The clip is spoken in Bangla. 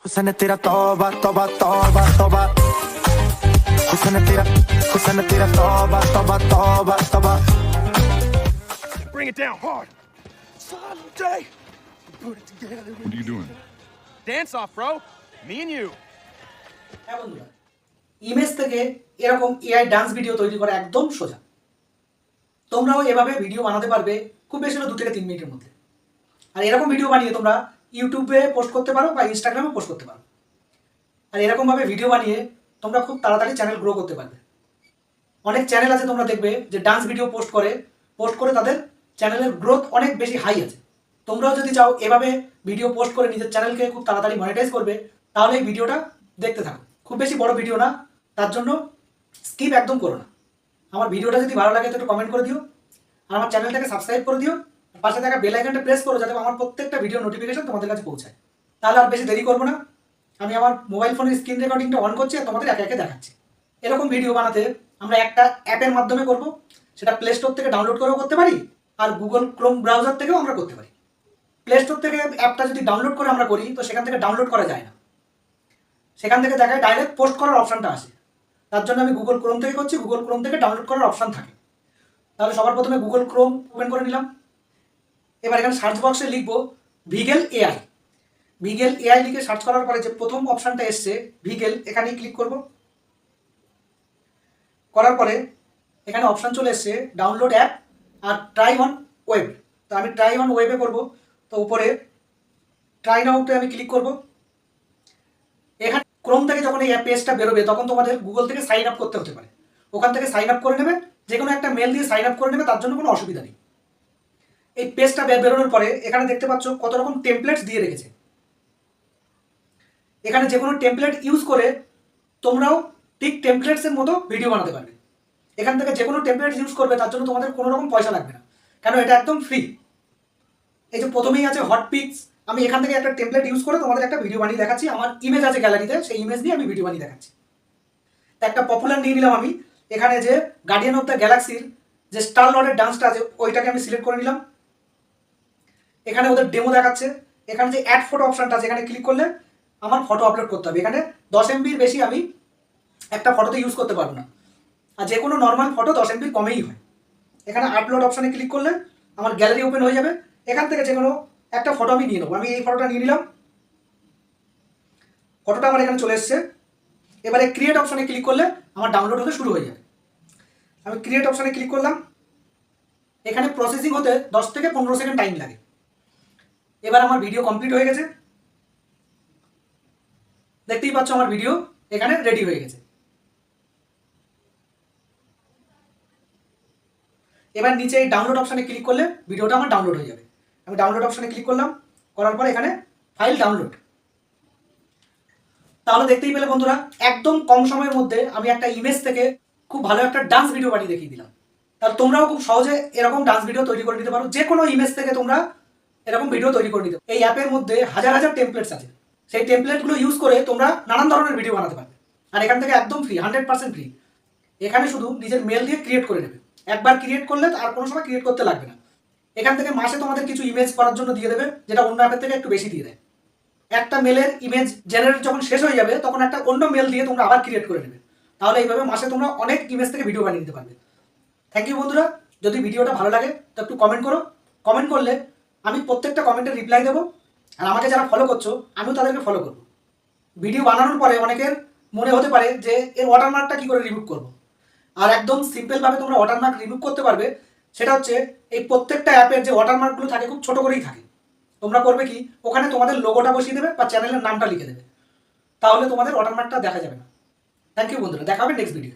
हुस्न तेरा तौबा तौबा तौबा तौबा हुस्न तेरा तौबा तौबा तौबा तौबा Bring it down hard. Someday, put it together. What are you doing? Dance off, bro. Me and you. হ্যাঁ বন্ধুরা, ইমেজ থেকে এরকম এআই ডান্স ভিডিও তৈরি করা একদম সোজা। তোমরাও এভাবে ভিডিও বানাতে পারবে খুব বেশি হলে 2 থেকে 3 মিনিটের মধ্যে। আর এরকম ভিডিও বানিয়ে তোমরা ইউটিউবে পোস্ট করতে পারো বা ইনস্টাগ্রামে পোস্ট করতে পারো। আর এরকমভাবে ভিডিও বানিয়ে তোমরা খুব তাড়াতাড়ি চ্যানেল গ্রো করতে পারবে। অনেক চ্যানেল আছে তোমরা দেখবে যে ডান্স ভিডিও পোস্ট করে তাদের চ্যানেলের গ্রোথ অনেক বেশি হাই আছে। তোমরাও যদি চাও এভাবে ভিডিও পোস্ট করে নিজের চ্যানেলকে খুব তাড়াতাড়ি মনিটাইজ করবে, তাহলে এই ভিডিওটা দেখতে থাকো। খুব বেশি বড় ভিডিও না, তার জন্য স্কিপ একদম করো না। আমার ভিডিওটা যদি ভালো লাগে তো একটু কমেন্ট করে দিও, আর আমার চ্যানেলটাকে সাবস্ক্রাইব করে দিও। পাশে থাকা বেল আইকনটা প্রেস করো যাতে আমার প্রত্যেকটা ভিডিও নোটিফিকেশন তোমাদের কাছে পৌঁছায়। তাহলে আর বেশি দেরি করবো না, আমি আমার মোবাইল ফোনের স্ক্রিন রেকর্ডিংটা অন করছি আর তোমাদের একে একে দেখাচ্ছি। এরকম ভিডিও বানাতে আমরা একটা অ্যাপের মাধ্যমে করব, সেটা প্লে স্টোর থেকে ডাউনলোড করেও করতে পারি, আর গুগল ক্রোম ব্রাউজার থেকেও আমরা করতে পারি। প্লে স্টোর থেকে অ্যাপটা যদি ডাউনলোড করে আমরা করি তো সেখান থেকে ডাউনলোড করা যায় না, সেখান থেকে দেখায় ডাইরেক্ট পোস্ট করার অপশানটা আসে। তার জন্য আমি গুগল ক্রোম থেকে করছি, গুগল ক্রোম থেকে ডাউনলোড করার অপশান থাকে। তাহলে সবার প্রথমে গুগল ক্রোম ওপেন করে নিলাম। এবার এখানে সার্চ বক্সে লিখবো ভিগেল এআই। ভিগেল এআই লিখে সার্চ করার পরে যে প্রথম অপশানটা এসছে ভিগেল, এখানেই ক্লিক করব। করার পরে এখানে অপশান চলে এসছে ডাউনলোড অ্যাপ আর ট্রাই অন ওয়েব। তো আমি ট্রাই অন ওয়েবে করব। তো উপরে ট্রাই নাউতে আমি ক্লিক করব। এখানে ক্রোম থেকে যখন এই পেজটা বেরোবে তখন তোমাদের গুগল থেকে সাইন আপ করতে হতে পারে। ওখান থেকে সাইন আপ করে নেবে, যে কোনো একটা মেল দিয়ে সাইন আপ করে নেবে, তার জন্য কোনো অসুবিধা নেই। এই পেজটা বেরোনোর পরে এখানে দেখতে পাচ্ছ কত রকম টেমপ্লেটস দিয়ে রেখেছে। এখানে যে কোনো টেমপ্লেট ইউজ করে তোমরাও ঠিক টেমপ্লেটসের মতো ভিডিও বানাতে পারবে। এখান থেকে যে কোনো টেমপ্লেট ইউজ করবে তার জন্য তোমাদের কোনো রকম পয়সা লাগবে না, কারণ এটা একদম ফ্রি। এই যে প্রথমেই আছে হট পিক্স, আমি এখান থেকে একটা টেমপ্লেট ইউজ করে তোমাদের একটা ভিডিও বানিয়ে দেখাচ্ছি। আমার ইমেজ আছে গ্যালারিতে, সেই ইমেজ দিয়ে আমি ভিডিও বানিয়ে দেখাচ্ছি। তো একটা পপুলার নিয়ে নিলাম আমি। এখানে যে গার্ডিয়ান অফ দ্য গ্যালাক্সির যে স্টার লর্ডের ডান্সটা আছে ওইটাকে আমি সিলেক্ট করে নিলাম। এখানে ওদের ডেমো দেখাচ্ছে। এখানে যে অ্যাড ফটো অপশানটা আছে এখানে ক্লিক করলে আমার ফটো আপলোড করতে হবে। এখানে 10 MBর বেশি আমি একটা ফটোতে ইউজ করতে পারবো না, আর যে কোনো নর্মাল ফটো 10 MBর কমেই হয়। এখানে আপলোড অপশানে ক্লিক করলে আমার গ্যালারি ওপেন হয়ে যাবে। এখান থেকে যে কোনো একটা ফটো আমি নিয়ে নেবো। আমি এই ফটোটা নিয়ে নিলাম, ফটোটা আমার এখানে চলে এসছে। এবারে ক্রিয়েট অপশানে ক্লিক করলে আমার ডাউনলোড হতে শুরু হয়ে যাবে। আমি ক্রিয়েট অপশানে ক্লিক করলাম। এখানে প্রসেসিং হতে 10 থেকে 15 সেকেন্ড টাইম লাগে। এবার আমার ভিডিও কমপ্লিট হয়ে গেছে, দেখতেই পাচ্ছ আমার ভিডিও এখানে রেডি হয়ে গেছে। এবার নিচে এই ডাউনলোড অপশানে ক্লিক করলে ভিডিওটা আমার ডাউনলোড হয়ে যাবে। আমি ডাউনলোড অপশানে ক্লিক করলাম, করার পর এখানে ফাইল ডাউনলোড। তাহলে দেখতেই পেলে বন্ধুরা, একদম কম সময়ের মধ্যে আমি একটা ইমেজ থেকে খুব ভালো একটা ডান্স ভিডিও বানিয়ে দেখিয়ে দিলাম। তাহলে তোমরাও খুব সহজে এরকম ডান্স ভিডিও তৈরি করে নিতে পারো। যে কোনো ইমেজ থেকে তোমরা এরকম ভিডিও তৈরি করে নিতে পারো। এই অ্যাপের মধ্যে হাজার হাজার টেমপ্লেটস আছে, সেই টেমপ্লেটগুলো ইউজ করে তোমরা নানান ধরনের ভিডিও বানাতে পারবে। আর এখান থেকে একদম ফ্রি, 100% ফ্রি। এখানে শুধু নিজের মেল দিয়ে ক্রিয়েট করে নেবে। একবার ক্রিয়েট করলে আর কোনো সময় ক্রিয়েট করতে লাগবে না। এখান থেকে মাসে তোমাদের কিছু ইমেজ করার জন্য দিয়ে দেবে, যেটা অন্য অ্যাপের থেকে একটু বেশি দিয়ে দেয়। একটা মেলের ইমেজ জেনারেট যখন শেষ হয়ে যাবে তখন একটা অন্য মেল দিয়ে তোমরা আবার ক্রিয়েট করে নেবে। তাহলে এইভাবে মাসে তোমরা অনেক ইমেজ থেকে ভিডিও বানিয়ে নিতে পারবে। থ্যাংক ইউ বন্ধুরা। যদি ভিডিওটা ভালো লাগে তো একটু কমেন্ট করো। কমেন্ট করলে আমি প্রত্যেকটা কমেন্টের রিপ্লাই দেবো। আর আমাকে যারা ফলো করছো আমিও তাদেরকে ফলো করবো। ভিডিও বানানোর পরে অনেকের মনে হতে পারে যে এর ওয়াটারমার্কটা কী করে রিমুভ করবো। আর একদম সিম্পলভাবে তোমরা ওয়াটারমার্ক রিমুভ করতে পারবে। সেটা হচ্ছে এই প্রত্যেকটা অ্যাপের যে ওয়াটারমার্কগুলো থাকে খুব ছোটো করেই থাকে। তোমরা করবে কি, ওখানে তোমাদের লোগোটা বসিয়ে দেবে বা চ্যানেলের নামটা লিখে দেবে, তাহলে তোমাদের ওয়াটারমার্কটা দেখা যাবে না। থ্যাংক ইউ বন্ধুরা, দেখা হবে নেক্সট ভিডিও।